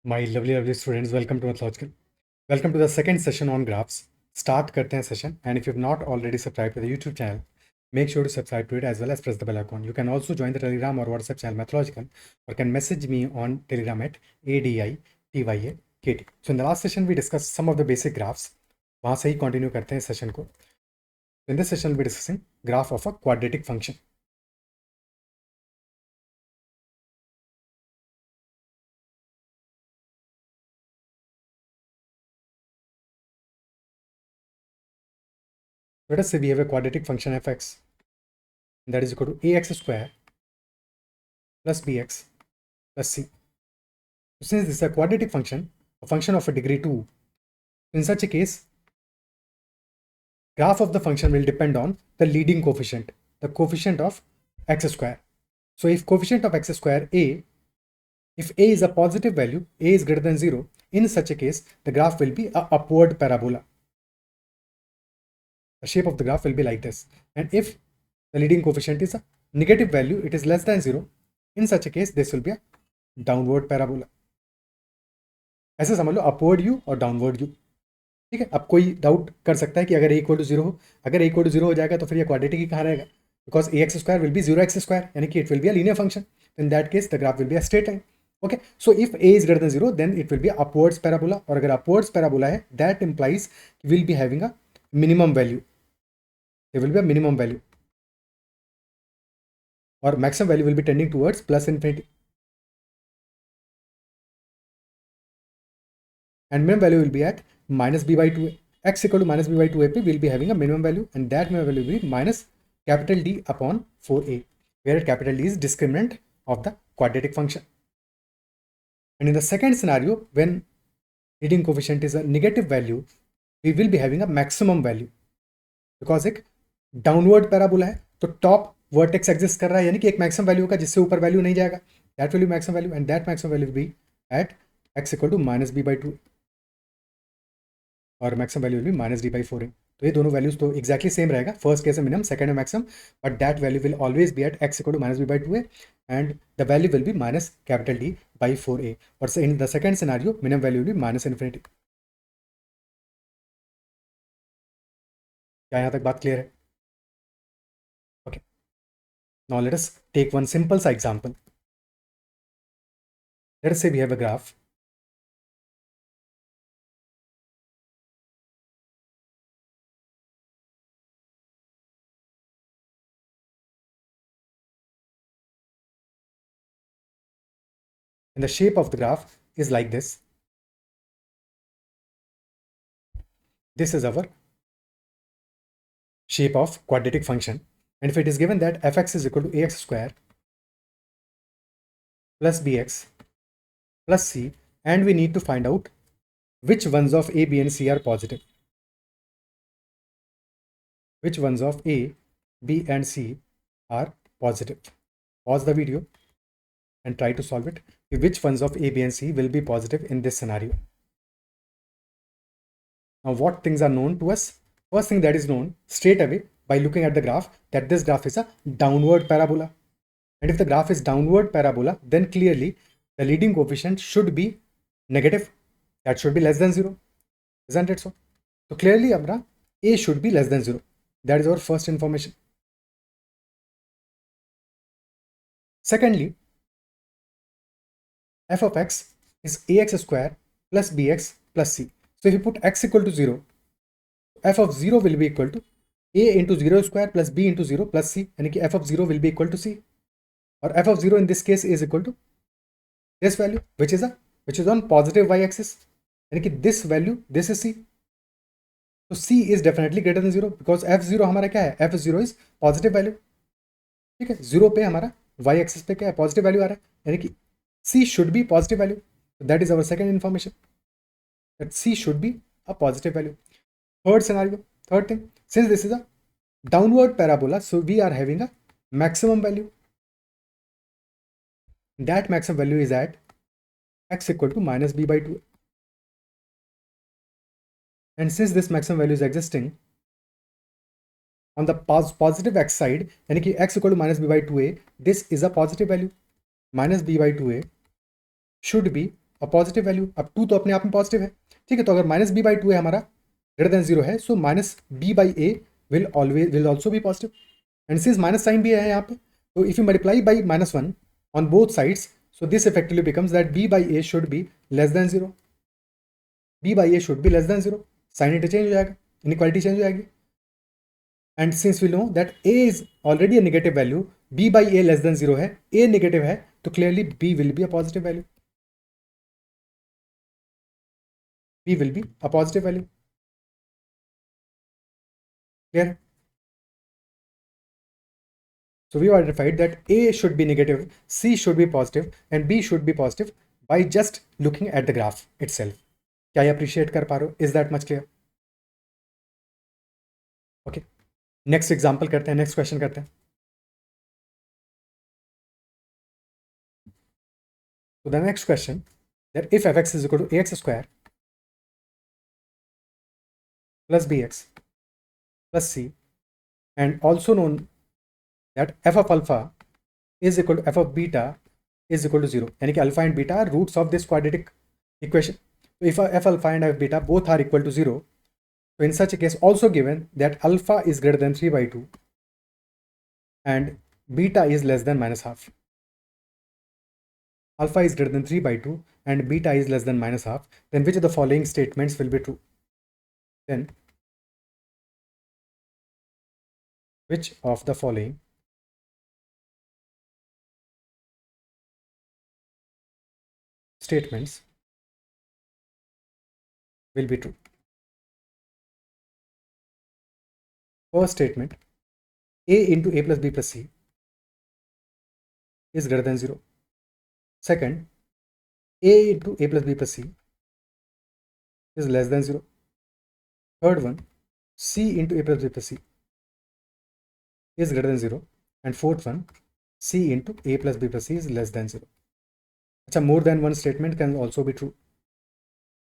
My lovely students, welcome to Mathological. Welcome to the second session on graphs. Start करते हैं session, and if you've not already subscribed to the YouTube channel, make sure to subscribe to it as well as press the bell icon. You can also join the Telegram or WhatsApp channel Mathological, or can message me on Telegram at ADITYAKT. So in the last session we discussed some of the basic graphs. वहाँ से ही continue करते हैं session को. In this session we'll be discussing graph of a quadratic function. Let us say we have a quadratic function f(x) that is equal to ax square plus bx plus c. So since this is a quadratic function, a function of a degree 2, in such a case, graph of the function will depend on the leading coefficient, the coefficient of x square. So if coefficient of x square a, if a is a positive value, a is greater than 0, in such a case, the graph will be a upward parabola. The shape of the graph will be like this. And if the leading coefficient is a negative value, it is less than 0, in such a case, this will be a downward parabola. ऐसे समझ लो upward you और downward you. ठीक है. अब कोई doubt कर सकता है कि अगर a इक्वल टू 0 हो, अगर a इक्वल टू 0 हो जाएगा तो फिर ये क्वाड्रेटिक ही कहाँ रहेगा, because ax square will be 0x square, यानी कि it will be a linear function. In that case the graph will be a straight line. Okay, so if a is greater than 0 then it will be upwards parabola, और अगर upwards parabola है that implies will be having a minimum value, there will be a minimum value, और maximum value will be tending towards plus infinity. And minimum value will be at minus b by 2a. X equal to minus b by 2a will be having a minimum value, and that minimum value will be minus capital D upon 4a, where capital D is discriminant of the quadratic function. And in the second scenario, when leading coefficient is a negative value, we will be having a maximum value, because एक downward parabola है तो top vertex exist कर रहा है, यानी कि एक maximum value होगा जिससे ऊपर value नहीं जाएगा. That will be maximum value, and that maximum value will be at x equal to minus b by 2, और maximum value will be minus d by 4a. तो ये दोनों वैल्यूज तो एक्जैक्टली सेम रहेगा. फर्स्ट केस में minimum, second में maximum, but that value will always be at x equal to minus b by 2a, and the value will be minus capital d by 4a. और in the second scenario minimum value will be minus infinity. क्या यहाँ तक बात clear है? Okay, now let us take one simple सा example. Let us say we have a graph. And the shape of the graph is like this. This is our shape of quadratic function, and if it is given that fx is equal to ax square plus bx plus c, and we need to find out which ones of a, b and c are positive. Which ones of a, b and c are positive. Pause the video and try to solve it. Which ones of a, b and c will be positive in this scenario? Now what things are known to us? First thing that is known straight away by looking at the graph, that this graph is a downward parabola. And if the graph is downward parabola, then clearly the leading coefficient should be negative. That should be less than 0. Isn't it so? So clearly Amra, a should be less than 0. That is our first information. Secondly, f of x is ax square plus bx plus c. So if you put x equal to 0, f of 0 will be equal to a into 0 square plus b into 0 plus c, and f of 0 will be equal to c, or f of 0 in this case is equal to this value, which is on positive y-axis, and this value, this is c. So c is definitely greater than 0, because f0 हमारा क्या है? f0 is positive value. ठीक है, 0 पे हमारा y-axis पे क्या है? पॉजिटिव वैल्यू आ रहा है, यानी कि c should be positive value. So that is our second information, that c should be a positive value. Third scenario, third thing, since this is a downward parabola, so we are having a maximum value. That maximum value is at x equal to minus b by 2. And since this maximum value is existing on the positive x side, यानी कि x equal to minus b by 2a, this is a positive value. Minus b by 2a should be a positive value. अब 2 तो अपने आप में positive है, ठीक है। तो अगर माइनस बी बाई टू है हमारा ग्रेटर देन 0 है, so minus b by a will also be positive. And since minus sign भी है यहाँ पे, तो if you multiply by -1 on both sides, so this effectively becomes that b by a should be less than 0। B by a should be less than 0, sign interchange हो जाएगा, inequality change हो जाएगी। And since we know that a is already a negative value, B by a less than 0 है, a negative है, तो clearly b will be a positive value. B will be a positive value. Clear? So we have identified that A should be negative, C should be positive, and B should be positive by just looking at the graph itself. क्या ये appreciate कर पा रहे हो? Is that much clear? Okay. Next example करते हैं, next question करते हैं. So the next question, that if fx is equal to ax square plus bx plus c, and also known that f of alpha is equal to f of beta is equal to 0, यानी कि alpha and beta are roots of this quadratic equation. So if f alpha and f beta both are equal to 0, so in such a case also given that alpha is greater than 3 by 2 and beta is less than minus half. Alpha is greater than 3 by 2 and beta is less than minus half, then which of the following statements will be true? Then which of the following statements will be true? First statement, a into a plus b plus c is greater than 0. Second, a into a plus b plus c is less than 0. Third one, c into a plus b plus c is greater than 0. And fourth one, c into a plus b plus c is less than 0. Achha, more than one statement can also be true,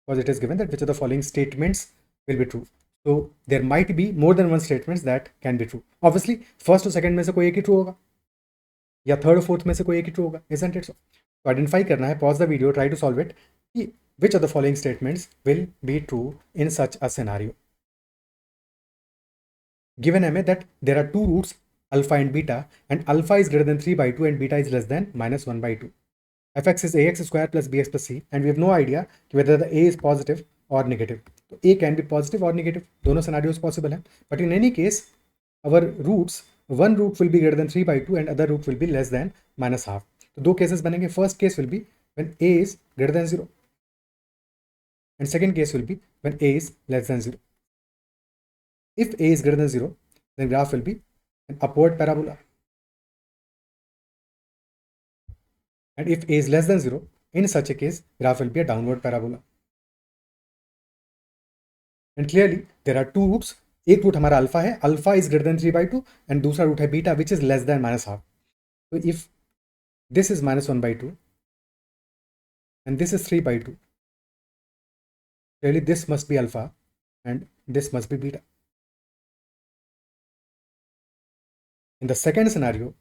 because it is given that which of the following statements will be true. So there might be more than one statements that can be true. Obviously first और second में से कोई एक ही true होगा, या third और fourth में से कोई एक ही true होगा, isn't it so? तो आइडेंटिफाई करना है, pause the video, try to solve it, कि which of the following statements will be true in such a scenario. Given हमें that there are two roots alpha and beta, and alpha is greater than 3 by 2 and beta is less than minus 1 by 2. fx is ax square plus bx plus c, and we have no idea whether the a is positive or negative. So a can be positive or negative, दोनों scenarios possible हैं. But in any case, our roots, one root will be greater than 3 by 2 and other root will be less than minus half. तो दो cases बनेंगे. First case will be when a is greater than 0, and second case will be when a is less than 0. If a is greater than 0, then graph will be an upward parabola. And if a is less than 0, in such a case, graph will be a downward parabola. And clearly, there are two roots. एक root हमारा alpha है, alpha is greater then 3 by 2, and दूसरा root है beta which is less than minus half. तो if this is -1 by 2 and this is 3 by 2, clearly this must be alpha and this must be beta. In the second scenario,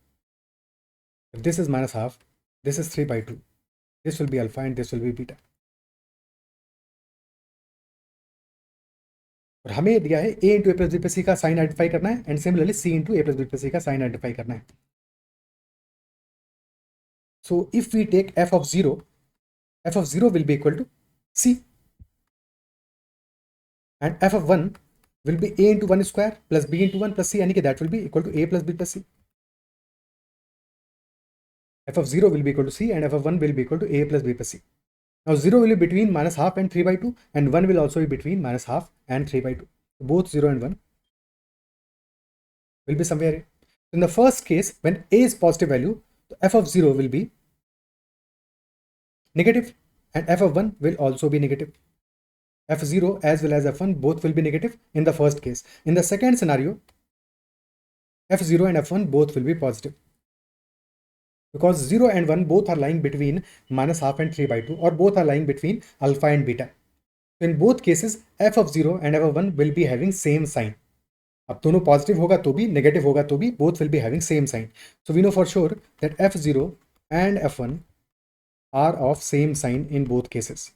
if this is minus half, this is 3 by 2, this will be alpha and this will be beta. और हमें दिया है a into a plus b plus c का sign identify करना है, and similarly c into a plus b plus c का sign identify करना है. So if we take f of 0 will be equal to c, and f of 1 will be a into 1 square plus b into 1 plus c, यानी कि that will be equal to a plus b plus c. f of 0 will be equal to c and f of 1 will be equal to a plus b plus c. Now 0 will be between minus half and 3 by 2, and 1 will also be between minus half and 3 by 2. So both 0 and 1 will be somewhere here. In the first case, when a is positive value, f of 0 will be negative and f of 1 will also be negative. f0 as well as f1 both will be negative in the first case. In the second scenario, f0 and f1 both will be positive, because 0 and 1 both are lying between minus half and 3 by 2, or both are lying between alpha and beta. So in both cases, f of 0 and f of 1 will be having same sign. अब दोनों positive होगा तो भी, negative होगा तो भी, both will be having same sign. So we know for sure that f0 and f1 are of same sign in both cases.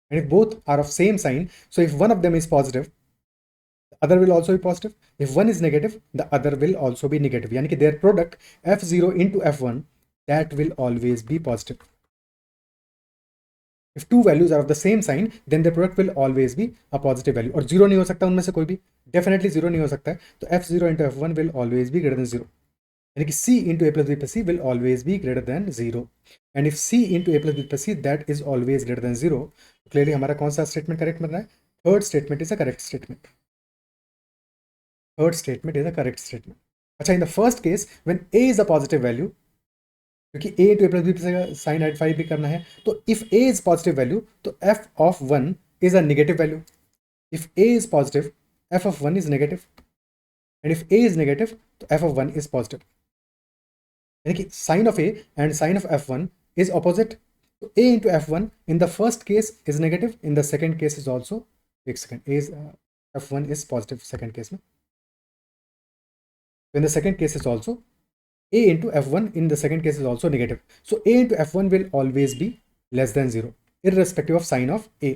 And if both are of same sign, so if one of them is positive, the other will also be positive. If one is negative, the other will also be negative. Yani ki their product f0 into f1, that will always be positive. If two values are of the same sign, then the product will always be a positive value. और zero नहीं हो सकता उनमें से कोई भी, definitely zero नहीं हो सकता है. तो f0 into f1 will always be greater than 0. यानी कि c into a plus b plus c will always be greater than 0. And if c into a plus b plus c that is always greater than 0, clearly हमारा कौन सा statement correct बन रहा है? Third statement is a correct statement. Third statement is a correct statement. अच्छा, in the first case, when a is a positive value, क्योंकि a into a plus b plus sign identify भी करना है, तो if a is positive value, तो f of 1 is a negative value. If a is positive, f of 1 is negative. And if a is negative, तो f of 1 is positive. यानी कि sign of a and sign of f1 is opposite. तो a into f1 in the first case is negative, in the second case is also, एक second, a is f1 is positive second case में. So in the second case is also a into f1 in the second case is also negative. So a into f1 will always be less than 0 irrespective of sign of a.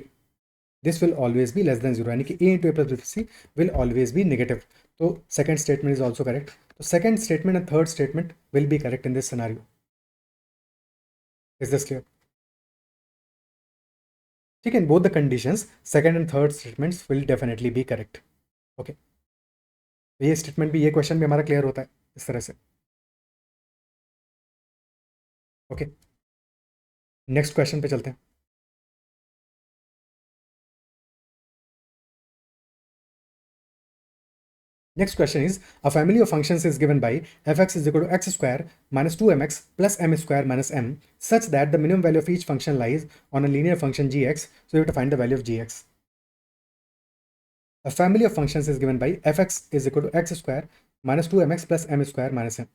This will always be less than 0 यानी कि a into a plus b plus c will always be negative. So second statement is also correct. So second statement and third statement will be correct in this scenario. Is this clear? ठीक है, in both the conditions second and third statements will definitely be correct. Okay, ये statement भी, ये question भी हमारा clear होता है इस तरह से. ओके, नेक्स्ट क्वेश्चन पे चलते हैं. Next question is, a family of functions is given by fx is equal to x square minus 2mx plus m square minus m such that the minimum value of each function lies on a linear function gx. So you have to find the value of gx. A family of functions is given by fx is equal to x square minus 2mx plus m square minus m.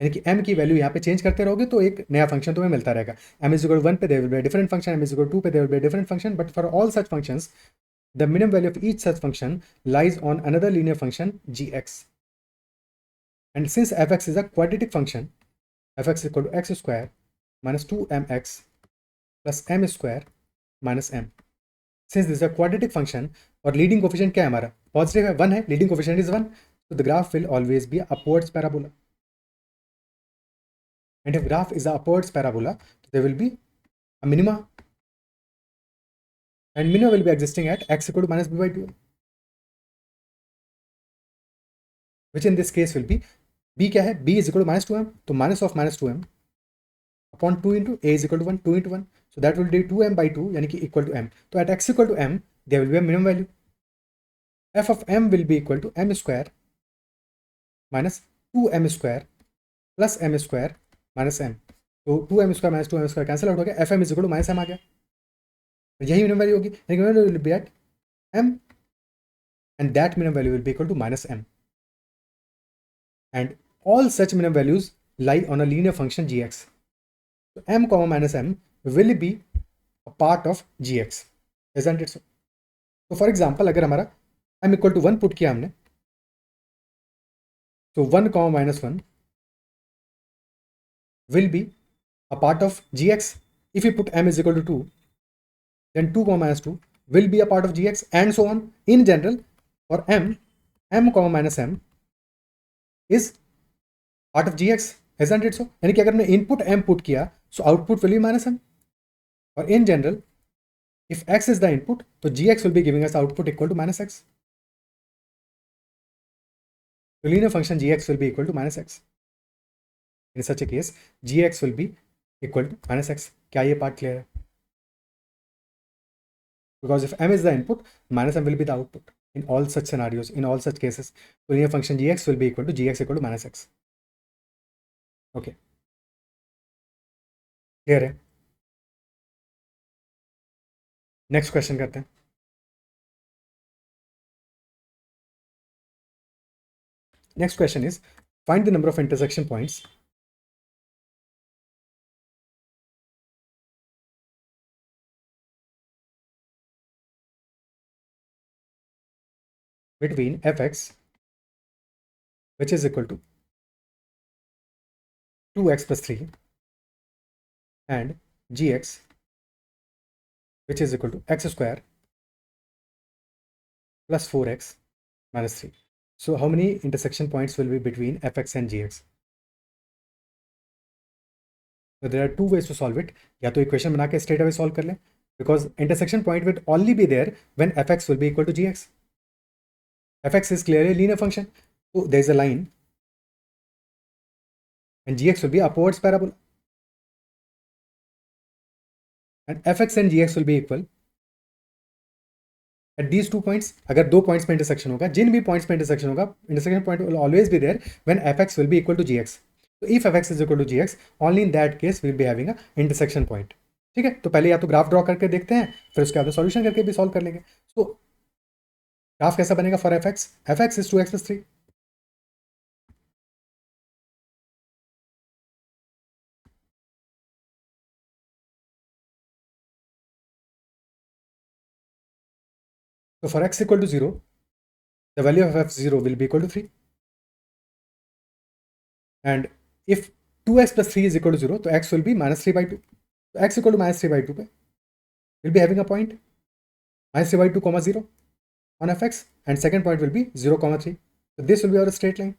यानी कि m की value यहाँ पे change करते रहोगे तो एक नया फंक्शन तुम्हें मिलता रहेगा. m is equal to 1 पे there will be a different function, m is equal to 2 पे there will be a different function, but for all such functions the minimum value of each such function lies on another linear function gx. And since fx is a quadratic function, fx is equal to x square minus 2mx plus m square minus m. Since this is a quadratic function और leading coefficient क्या है हमारा? Positive है, 1 है, leading coefficient is 1. So the graph will always be upwards parabola. And if graph is a upwards parabola, there will be a minima. And minima will be existing at x equal to minus b by 2. Which in this case will be, b क्या है? b is equal to minus 2m. तो minus of minus 2m upon 2 into a is equal to 1, 2 into 1. So that will be 2m by 2, यानी कि equal to m. So at x equal to m, there will be a minimum value. f of m will be equal to m square minus 2m square plus m square minus m. तो 2m square minus 2m square cancel out हो गया, fm is equal to minus m आ गया. यही minimum value होगी, minimum value will be at m and that minimum value will be equal to minus m. And all such minimum values lie on a linear function gx. So m comma minus m will be a part of gx, isn't it so? So for example, अगर हमारा m equal to 1 put किया हमने, so 1 comma minus 1 will be a part of gx. If we put m is equal to 2, then 2 comma minus 2 will be a part of gx and so on. In general, for m comma minus m is part of gx, isn't it so? यानी कि अगर हमने input m put किया, so output will be minus m. Or in general, if x is the input, so gx will be giving us output equal to minus x. The linear function gx will be equal to minus x. In such a case, gx will be equal to minus x. क्या ये part clear है? Because if m is the input, minus m will be the output. In all such scenarios, in all such cases, the linear function gx will be equal to gx equal to minus x. Okay. Clear है? Next question करते हैं. Next question is, find the number of intersection points between fx, which is equal to 2x plus 3, and gx, which is equal to x square plus 4x minus 3. So how many intersection points will be between fx and gx? So there are two ways to solve it. या तो equation बना के straight away solve कर लें, because intersection point will only be there when fx will be equal to gx. fx is clearly a linear function, so there is a line and gx will be upwards parabola, and fx and gx will be equal at these 2 points. अगर दो points पे intersection होगा, जिन भी points पे intersection होगा, intersection point will always be there when fx will be equal to gx. So if fx is equal to gx, only in that case we'll be having a intersection point. ठीक है, तो पहले या तो graph draw करके देखते हैं, फिर उसके बाद सॉल्यूशन करके भी सॉल्व कर लेंगे. सो ग्राफ कैसा बनेगा for fx? fx is 2x plus 3. So for x equal to 0, the value of f0 will be equal to 3. And if 2x plus 3 is equal to 0, तो x will be minus 3 by 2. So x equal to minus 3 by 2 पे we'll be having a point minus 3 by 2 comma 0 on fx, and second point will be 0 comma 3. So this will be our straight line,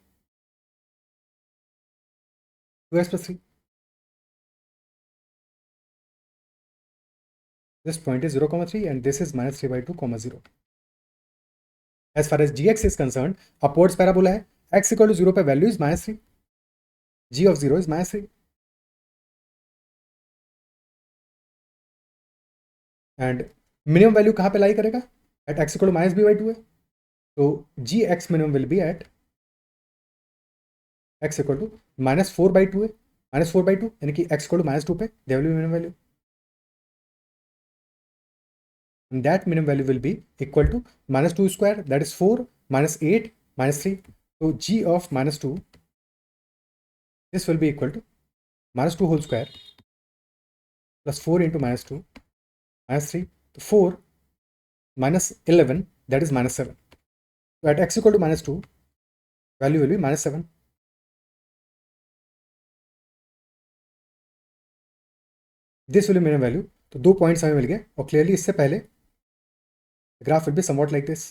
2x plus 3. This point is 0 comma 3 and this is minus 3 by 2 comma 0. As far as gx is concerned, upwards parabola है, x equal to 0 पे value is minus 3, g of 0 is minus 3. And minimum value कहाँ पे लाई करेगा? At x equal to minus b by 2 है, तो gx minimum will be at x equal to minus 4 by 2 है, minus 4 by 2 यानी कि x equal to minus 2 पे there will be minimum value, and that minimum value will be equal to minus 2 square, that is 4 minus 8 minus 3. So g of minus 2, this will be equal to minus 2 whole square plus 4 into minus 2 minus 3, so 4 minus 11, that is minus 7. So at x equal to minus 2, value will be minus 7. This will be minimum value. तो दो points हमें मिल गए, और clearly इससे पहले graph will be somewhat like this.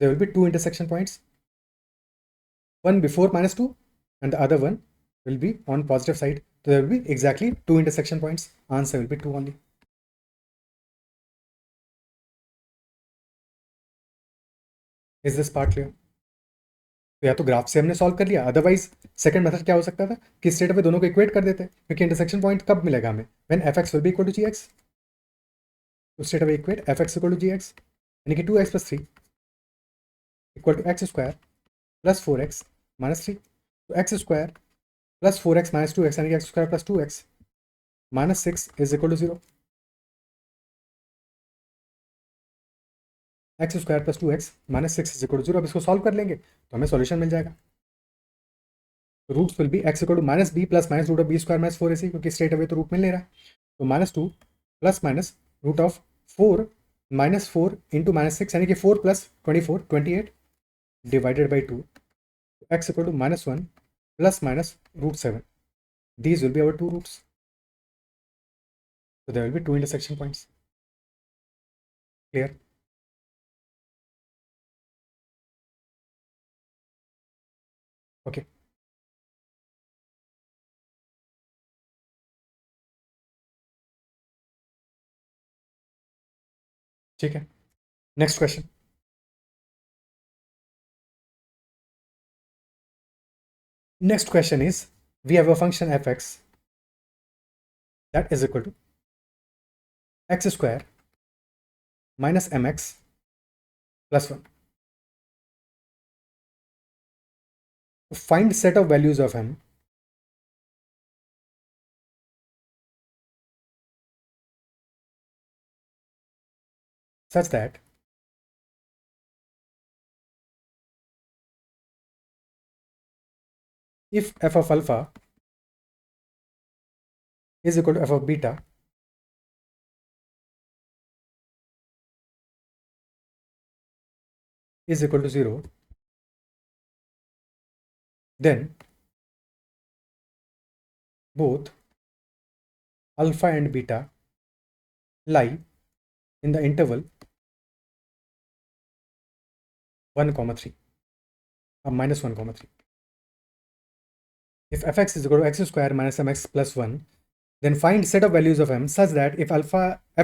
There will be two intersection points, one before minus 2 and the other one will be on positive side. So there will be exactly two intersection points. Answer will be 2 only. Is this part clear? तो या तो graph से हमने solve कर लिया, otherwise second method क्या हो सकता था कि स्ट्रेट अवे दोनों को इक्वेट कर देते, क्योंकि इंटरसेक्शन पॉइंट कब मिलेगा हमें? When fx will be equal to gx. तो straight away equate fx equal to gx, यानी कि 2x plus 3 equal to x square plus 4x minus 3. तो x square plus 4x minus 2x यानी कि x square plus 2x minus 6 is equal to 0. x square plus 2x minus 6 is equal to 0. अब इसको solve कर लेंगे तो हमें solution मिल जाएगा. Roots will be x equal to minus b plus minus root of b square minus 4ac, क्योंकि straight away तो रूट मिल नहीं रहा. तो minus 2 plus minus root of 4 minus 4 into minus 6 यानी कि 4 प्लस 24 28 divided by 2. x equal to minus 1 plus minus root 7. These will be our two roots. So there will be two intersection points. Clear? Okay. ठीक है. Next question. Next question is, we have a function fx that is equal to x square minus mx plus 1. Find set of values of m such that if f of alpha is equal to f of beta, is equal to 0, then both alpha and beta lie in the interval 1 comma 3 or minus 1 comma 3. If fx is equal to x square minus mx plus 1, then find set of values of m such that if f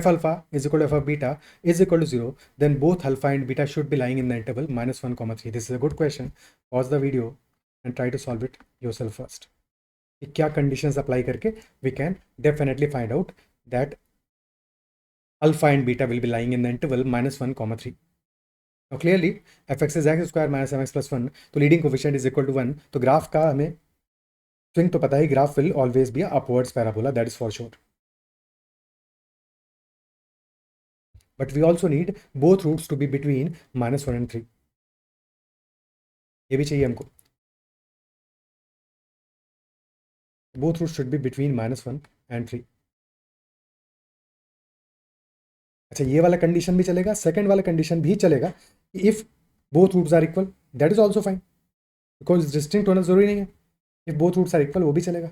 alpha is equal to f of beta is equal to 0, then both alpha and beta should be lying in the interval minus 1 comma 3. This is a good question. Pause the video and try to solve it yourself first. क्या conditions apply करके we can definitely find out that alpha and beta will be lying in the interval minus 1 comma 3. Now clearly fx is x square minus mx plus 1, तो leading coefficient is equal to 1, तो graph का हमें swing तो पता है, graph will always be a upwards parabola, that is for sure. But we also need both roots to be between minus 1 and 3. ये भी चाहिए हमको. Both roots should be between minus 1 and 3. अच्छा, ये वाला कंडीशन भी चलेगा, सेकंड वाला कंडीशन भी चलेगा. If both roots are equal that is also fine, because distinct होना जरूरी नहीं है. If both roots are equal वो भी चलेगा.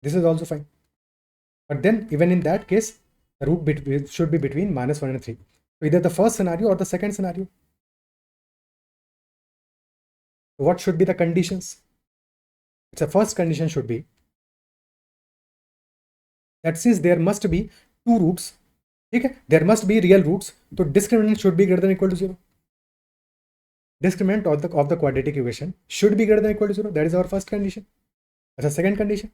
This is also fine. But then even in that case the root should be between minus 1 and 3. So either the first scenario or the second scenario. So what should be the conditions? It's a first condition should be that since there must be two roots, ठीक है, there must be real roots, तो discriminant should be greater than or equal to 0. Discriminant of the quadratic equation should be greater than or equal to 0. That is our first condition. अच्छा, second condition,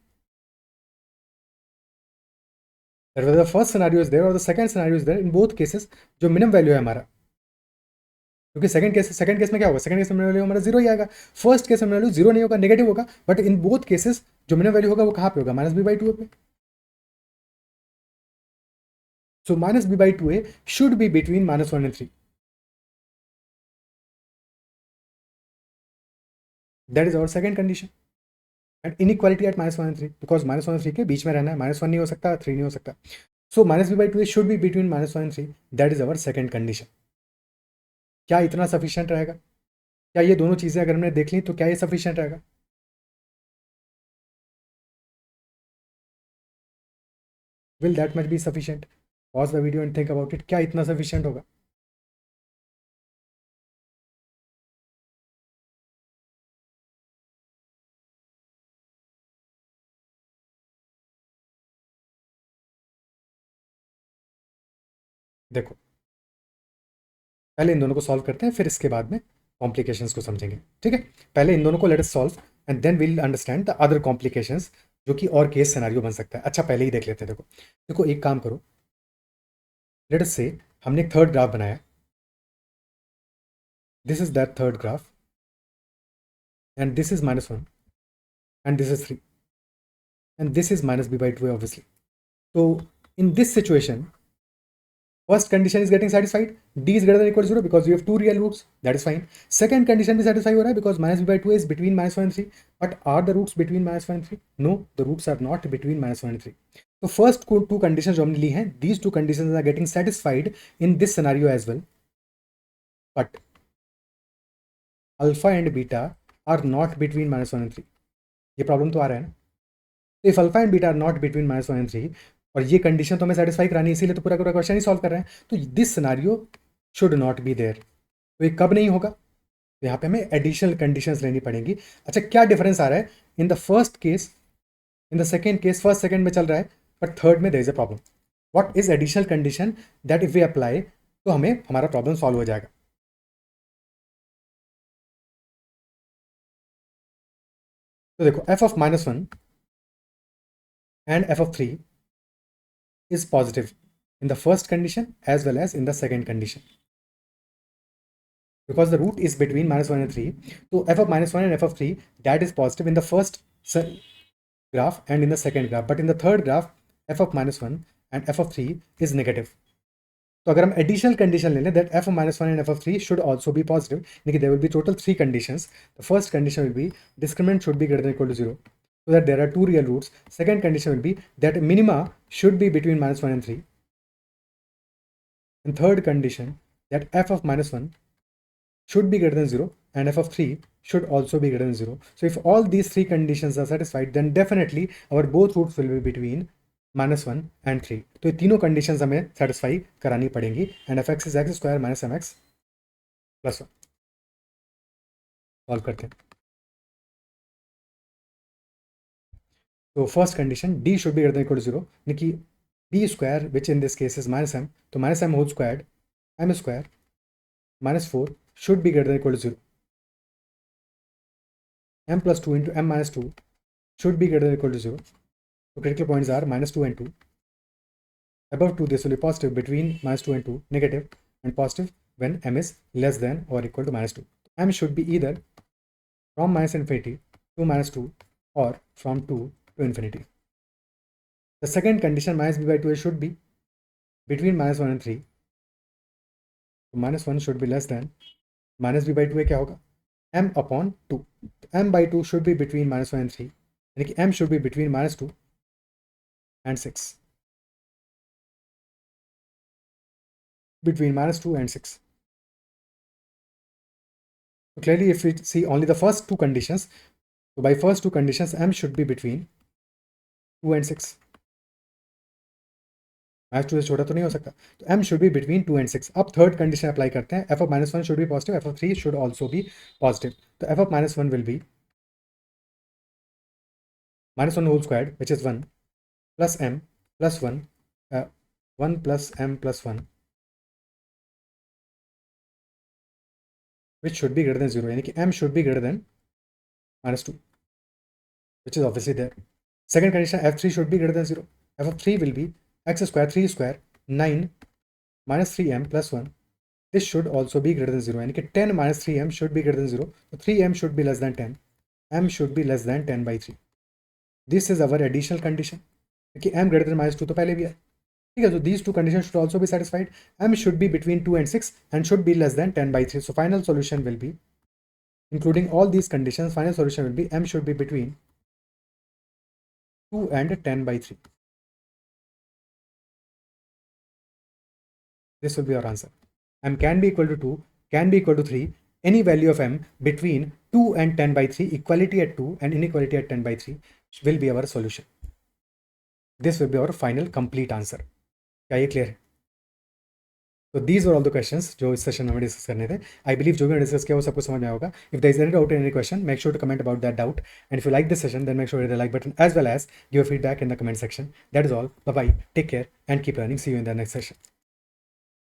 that whether the first scenario is there or the second scenario is there, in both cases जो minimum value है हमारा, क्योंकि second case में क्या होगा, second case में value हमारा 0 ही आएगा, फर्स्ट केस में वैल्यू 0 नहीं होगा, नेगेटिव होगा. बट इन बोथ केसेस जो मिनिमम वैल्यू होगा वो कहाँ पे होगा, माइनस बी बाई 2 पे. So minus b by 2 should be between minus 1 and 3. That is our second condition. And inequality at minus 1 and 3, because minus 1 and 3 के बीच में रहना है, -1 नहीं हो सकता, 3 नहीं हो सकता. So minus b by 2 should be between minus 1 and 3. That is our second condition. क्या इतना सफिशिएंट रहेगा? क्या ये दोनों चीज़ें अगर हमने देख ली तो क्या ये सफिशिएंट रहेगा? Will that much be sufficient? Pause the video and think about it. क्या इतना सफिशिएंट होगा? देखो, पहले इन दोनों को सॉल्व करते हैं, फिर इसके बाद में कॉम्प्लिकेशंस को समझेंगे. ठीक है, पहले इन दोनों को let us solve and then will understand the other complications जो कि और केस सिनेरियो बन सकता है. अच्छा, पहले ही देख लेते हैं. देखो देखो, एक काम करो, लेट अस से हमने एक थर्ड ग्राफ बनाया. This is that third graph and this is -1 and this is 3 and this is minus b by 2 obviously. तो in this situation first condition is getting satisfied, d is greater than or equal to 0 because you have two real roots, that is fine. Second condition भी satisfy हो रहा है because minus b by 2 is between minus 1 and 3. But are the roots between minus 1 and 3? No, the roots are not between minus 1 and 3. So first two conditions जो हमने ली हैं, these two conditions are getting satisfied in this scenario as well. But alpha and beta are not between minus 1 and 3. ये problem तो आ रहा है ना. तो if alpha and beta are not between minus 1 and 3, और ये कंडीशन तो हमें सेटिस्फाई करानी है, इसीलिए तो पूरा पूरा क्वेश्चन ही सॉल्व कर रहे हैं. तो this scenario should not be there. तो ये कब नहीं होगा, तो यहाँ पे हमें एडिशनल कंडीशंस लेनी पड़ेंगी. अच्छा, क्या डिफरेंस आ रहा है in the first case, in the second case first second में चल रहा है बट थर्ड में there is a problem. What is additional condition that if we apply तो हमें हमारा प्रॉब्लम सॉल्व हो जाएगा. तो देखो, f of -1 and f of 3 is positive in the first condition as well as in the second condition because the root is between -1 and 3. So f of -1 and f of 3, that is positive in the first graph and in the second graph, but in the third graph f of -1 and f of 3 is negative. तो अगर हम additional condition ले लें that f of -1 and f of 3 should also be positive, लेकिन there will be total 3 conditions. The first condition will be discriminant should be greater than or equal to 0 so that there are two real roots. Second condition will be that minima should be between -1 and 3. And third condition that f of -1 should be greater than 0 and f of 3 should also be greater than 0. So if all these three conditions are satisfied, then definitely our both roots will be between -1 and 3. तो ये तीनों conditions हमें satisfy करानी पड़ेंगी, and fx is x square minus mx plus 1. Solve करते हैं. तो first condition d should be greater than equal to 0, यानी कि b square which in this case is minus m, तो minus m whole squared m square minus 4 should be greater than equal to 0. m plus 2 into m minus 2 should be greater than equal to 0. So critical points are minus 2 and 2. Above 2 this will be positive, between minus 2 and 2 negative, and positive when m is less than or equal to minus 2. M should be either from minus infinity to minus 2 or from 2 to infinity. The second condition minus b by 2 should be between minus 1 and 3. So minus 1 should be less than minus b by 2 क्या होगा m upon 2. m by 2 should be between minus 1 and 3, यानी कि m should be between minus 2 and 6. Between minus 2 and 6. So clearly if we see only the first two conditions, so by first two conditions m should be between 2 and 6. Match 2 से छोटा तो नहीं हो सकता, तो m should be between 2 and 6. अब third condition apply करते हैं, f of minus 1 should be positive, f of 3 should also be positive. तो f of minus 1 will be minus 1 whole squared, which is 1, plus m plus 1, 1 plus m plus 1, which should be greater than 0, यानी कि m should be greater than minus 2, which is obviously there. Second condition, f3 should be greater than 0. f of 3 will be x square 3 square 9 minus 3m plus 1. This should also be greater than 0, यानी कि 10 minus 3m should be greater than 0. So 3m should be less than 10. m should be less than 10 by 3. This is our additional condition. कि m greater than minus 2 तो पहले भी है. ठीक है, so these two conditions should also be satisfied. m should be between 2 and 6 and should be less than 10 by 3. So final solution will be, including all these conditions, final solution will be m should be between 2 and 10 by 3. This will be our answer. M can be equal to 2, can be equal to 3. Any value of m between 2 and 10 by 3, equality at 2 and inequality at 10 by 3 will be our solution. This will be our final complete answer. क्या ये clear है? तो these are all the questions जो इस session में हमें discuss करने थे. आई बिलीव जो भी हमने डिस्कस किया वो सबको समझ में होगा. If there is any doubt in any question, make sure to comment about that doubt, and if you like this session then make sure to hit the like button as well as give feedback in the comment section. That is all. Bye bye, take care and keep learning. See you in the next session.